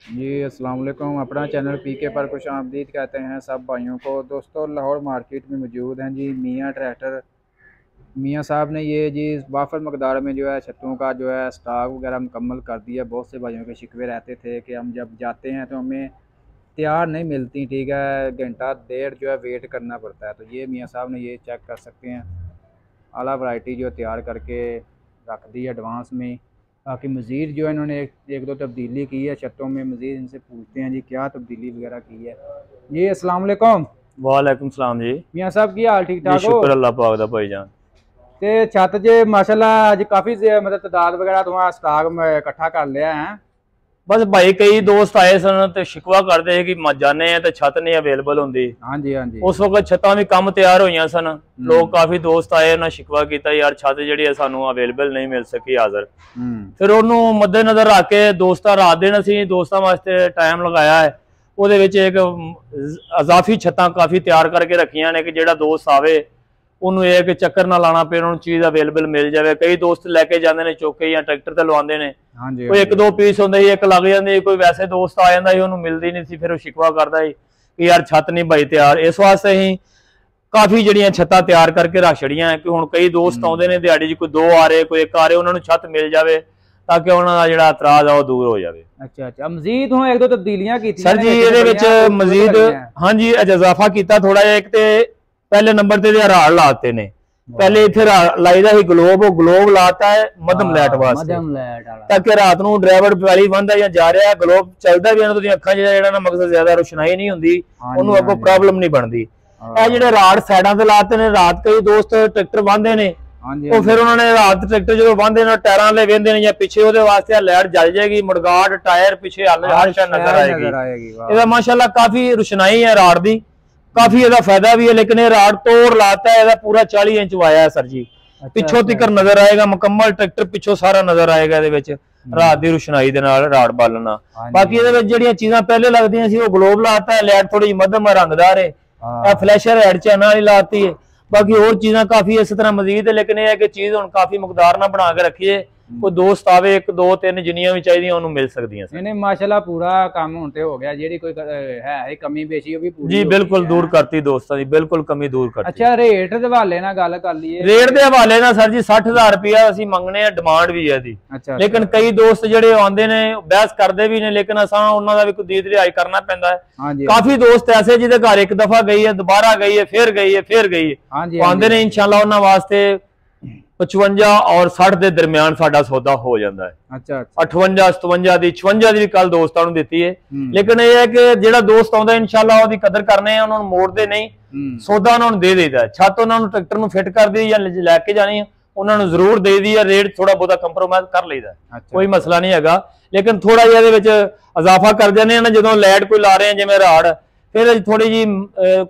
जी अस्सलाम वालेकुम। अपना चैनल पीके पर खुश आमदीद कहते हैं सब भाइयों को। दोस्तों लाहौर मार्केट में मौजूद हैं जी मियाँ ट्रैक्टर। मियाँ साहब ने ये जी वाफर मकदार में जो है छतों का जो है स्टॉक वगैरह मुकम्मल कर दिया। बहुत से भाइयों के शिकवे रहते थे कि हम जब जाते हैं तो हमें तैयार नहीं मिलती, ठीक है, घंटा डेढ़ जो है वेट करना पड़ता है। तो ये मियाँ साहब ने ये चेक कर सकते हैं आला वैरायटी जो तैयार करके रख दी एडवांस में। बाकी मज़ीद जो है इन्होंने एक दो तब्दीली की है छतों में। मज़ीद इनसे पूछते हैं जी क्या तब्दीली वगैरह की है। जी अस्सलाम वालेकुम। वालेकुम सलाम जी। मियाँ साहब की हाल ठीक जी ठाक हो? शुक्र अल्लाह पाक दा भाईजान। ते छत जे माशाल्लाह अज काफ़ी मतलब तादाद वगैरह तुम्हारा स्टॉक में इकट्ठा कर लिया है। बस भाई कई दोस्त आए सन ते शिकवा करते हैं कि जाने हैं तो छत नहीं अवेलेबल होंगी। हाँ जी हाँ जी। उस वक्त छत्तां भी कम तैयार हुई सन। लोग काफी दोस्त आए उन्हें शिकवा किया यार छत जी सानू अवेलेबल नहीं मिल सकी हाजिर। फिर उन्होंने मद्देनजर रख के दोस्तां रात दिन असीं दोस्तां वास्ते टाइम लगाया है। ਉਹਦੇ ਵਿੱਚ एक अजाफी छत्तां काफ़ी तैयार करके रखियां ने कि ਜਿਹੜਾ दोस्त आवे ਉਹਨੂੰ ਇਹ ਕਿ ਚੱਕਰ ਨਾ ਲਾਣਾ ਪਏ, ਉਹਨੂੰ ਚੀਜ਼ ਅਵੇਲੇਬਲ ਮਿਲ ਜਾਵੇ। ਕਈ ਦੋਸਤ ਲੈ ਕੇ ਜਾਂਦੇ ਨੇ ਚੁੱਕ ਕੇ ਜਾਂ ਟਰੈਕਟਰ ਤੇ ਲਵਾਉਂਦੇ ਨੇ। ਕੋਈ ਇੱਕ ਦੋ ਪੀਸ ਹੁੰਦੇ ਸੀ, ਇੱਕ ਲੱਗ ਜਾਂਦੇ, ਕੋਈ ਵੈਸੇ ਦੋਸਤ ਆ ਜਾਂਦਾ ਸੀ ਉਹਨੂੰ ਮਿਲਦੀ ਨਹੀਂ ਸੀ, ਫਿਰ ਉਹ ਸ਼ਿਕਵਾ ਕਰਦਾ ਸੀ ਕਿ ਯਾਰ ਛੱਤ ਨਹੀਂ ਭਾਈ ਤਿਆਰ। ਇਸ ਵਾਸਤੇ ਅਸੀਂ ਕਾਫੀ ਜਿਹੜੀਆਂ ਛੱਤਾਂ ਤਿਆਰ ਕਰਕੇ ਰੱਖ ਛੜੀਆਂ ਕਿ ਹੁਣ ਕਈ ਦੋਸਤ ਆਉਂਦੇ ਨੇ ਦਿਹਾੜੀ 'ਚ ਕੋਈ ਦੋ ਆ ਰਹੇ ਕੋਈ ਇੱਕ ਆ ਰਹੇ, ਉਹਨਾਂ ਨੂੰ ਛੱਤ ਮਿਲ ਜਾਵੇ ਤਾਂ ਕਿ ਉਹਨਾਂ ਦਾ ਜਿਹੜਾ ਇਤਰਾਜ਼ ਆ ਉਹ ਦੂਰ ਹੋ ਜਾਵੇ। अच्छा अच्छा। मजीद हो एक दो तब्दीलियां की सर जी ਇਹਦੇ ਵਿੱਚ ਮਜ਼ੀਦ ਹਾਂਜੀ ਇਜ਼ਾਫਾ ਕੀਤਾ ਥੋੜਾ ਜਿਹਾ। ਇੱਕ ਤੇ ਪਹਿਲੇ ਨੰਬਰ ਤੇ ਰਾੜ ਲਾਤੇ ਨੇ। ਪਹਿਲੇ ਇੱਥੇ ਲਾਈਦਾ ਸੀ ਗਲੋਬ, ਉਹ ਗਲੋਬ ਲਾਤਾ ਹੈ ਮਧਮ ਲਾਈਟ ਵਾਸਤੇ ਤਾਂ ਕਿ ਰਾਤ ਨੂੰ ਡਰਾਈਵਰ ਪੈਲੀ ਬੰਦਾ ਜਾਂ ਜਾ ਰਿਹਾ ਗਲੋਬ ਚੱਲਦਾ ਵੀ ਇਹਨਾਂ ਦੀਆਂ ਅੱਖਾਂ 'ਚ ਜਿਹੜਾ ਨਾ ਮਕਸਦ ਜ਼ਿਆਦਾ ਰੋਸ਼ਨਾਈ ਨਹੀਂ ਹੁੰਦੀ, ਉਹਨੂੰ ਅੱਗੋਂ ਪ੍ਰੋਬਲਮ ਨਹੀਂ ਬਣਦੀ। ਇਹ ਜਿਹੜੇ ਰਾੜ ਸਾਈਡਾਂ ਤੇ ਲਾਤੇ ਨੇ, ਰਾਤ ਕਈ ਦੋਸਤ ਟਰੈਕਟਰ ਬੰਨ੍ਹਦੇ ਨੇ ਉਹ ਫਿਰ ਉਹਨਾਂ ਨੇ ਰਾਤ ਟਰੈਕਟਰ ਜਦੋਂ ਬੰਨ੍ਹਦੇ ਨੇ ਟਾਇਰਾਂ ਲੈ ਵੇਂਦੇ ਨੇ ਜਾਂ ਪਿੱਛੇ ਉਹਦੇ ਵਾਸਤੇ ਲਾਈਟ ਜਲ ਜਾਏਗੀ, ਮੁੜਗਾੜ ਟਾਇਰ ਪਿੱਛੇ ਹਰ ਸ਼ੈ ਨਜ਼ਰ ਆਏਗੀ। ਇਹਦਾ ਮਾਸ਼ਾਅੱਲਾ ਕਾਫੀ ਰੋਸ਼ਨਾਈ ਹੈ ਰਾੜ ਦੀ, काफी ਇਹਦਾ फायदा भी है। लेकिन ये राड तोड़ लाता है, पूरा 40 इंच वाया है सर जी। पिछों तिकर नजर आएगा, मुकम्मल ट्रैक्टर पिछों सारा नजर आएगा रात की रोशनाई दे नाल राड बालना। बाकी ये ਜਿਹੜੀਆਂ चीज़ां पहले लगदियां सी वो ग्लोब लाता है, लाइट थोड़ी मध्यम रंगदार है, फ्लैशर हेड चैनल वाली लाती है। बाकी और चीज़ां काफी इस तरह मजीद है। लेकिन यह है कि चीज़ हुण काफी मुकदार ना बना के रखिए, कोई दोस्त आवे एक दो तीन जिन्नियां भी चाहिए उन्होंने मिल सकती हैं। नहीं माशाल्लाह पूरा काम हुण ते हो गया, जेडी कोई है कमी पेशी वो भी पूरी जी बिल्कुल दूर करती दोस्तों दी, बिल्कुल कमी दूर करती। अच्छा रेट दे हवाले नाल गल कर लईए। रेट दे हवाले नाल सर जी 60,000 रुपया असीं मंगने आ, डिमांड भी है दी। लेकिन कई दोस्त जिहड़े आंदे ने बहस करदे भी ने, लेकिन असां उन्हां दा भी कोई दीद रिहाई करना पैंदा है। काफी दोस्त ऐसे जिहदे घर एक दफा गई है, दोबारा गई है, फिर गई है, फिर गई है, आंदे ने इंशाअल्लाह उन्हां वास्ते 55 और 60 के दरमियान साडा सौदा हो जाता है। अच्छा 58 57 की 56 की भी कल दोस्तों ने दी है। लेकिन यह है कि जेड़ा दोस्त आता इंशाअल्लाह उसकी कदर करने उन्होंने मोड़ते नहीं, सौदा उन्होंने दे देता है। छत उन्होंने ट्रैक्टर में फिट कर दी या लैके जानी उन्होंने जरूर दे दी है, रेट थोड़ा बहुत कंप्रोमाइज कर लेता है, कोई मसला नहीं है। लेकिन थोड़ा जिहा इजाफा कर देने ना जो लाइट कोई ला रहे हैं जिवें राड़, फिर थोड़ी जी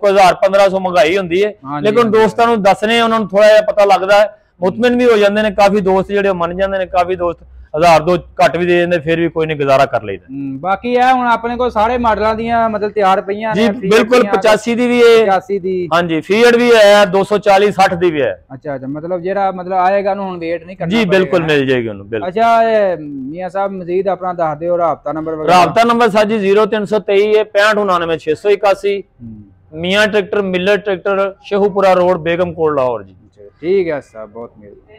कोई 1000-1500 महंगाई होंगी है। लेकिन दोस्तों को दसने उन्होंने थोड़ा जिहा पता लगता है, मुतमिन भी हो जाते हैं। काफी दोस्त जो मन जाते हैं, काफी दोस्त 1000 दो घट भी दे देंगे, फिर भी कोई नहीं गुजारा कर लेता। बाकी है हुण अपने को सारे मॉडलों दी मतलब तैयार पईयां जी बिल्कुल 85 दी भी है, 85 दी हां जी, फीएड भी है, 240 60 दी भी है। अच्छा अच्छा मतलब जेड़ा मतलब आएगा ना हुण वेट नहीं करना जी बिल्कुल मिल जाएगी उन्हें। अच्छा मियां साहब मजीद अपना दस दिओ राबता नंबर वगैरह। राबता नंबर सर जी 0323 है 6599 मियां tractor Miller tractor Sheikhupura road Begum Kot Lahore जी। ठीक है साहब बहुत मेहरबानी।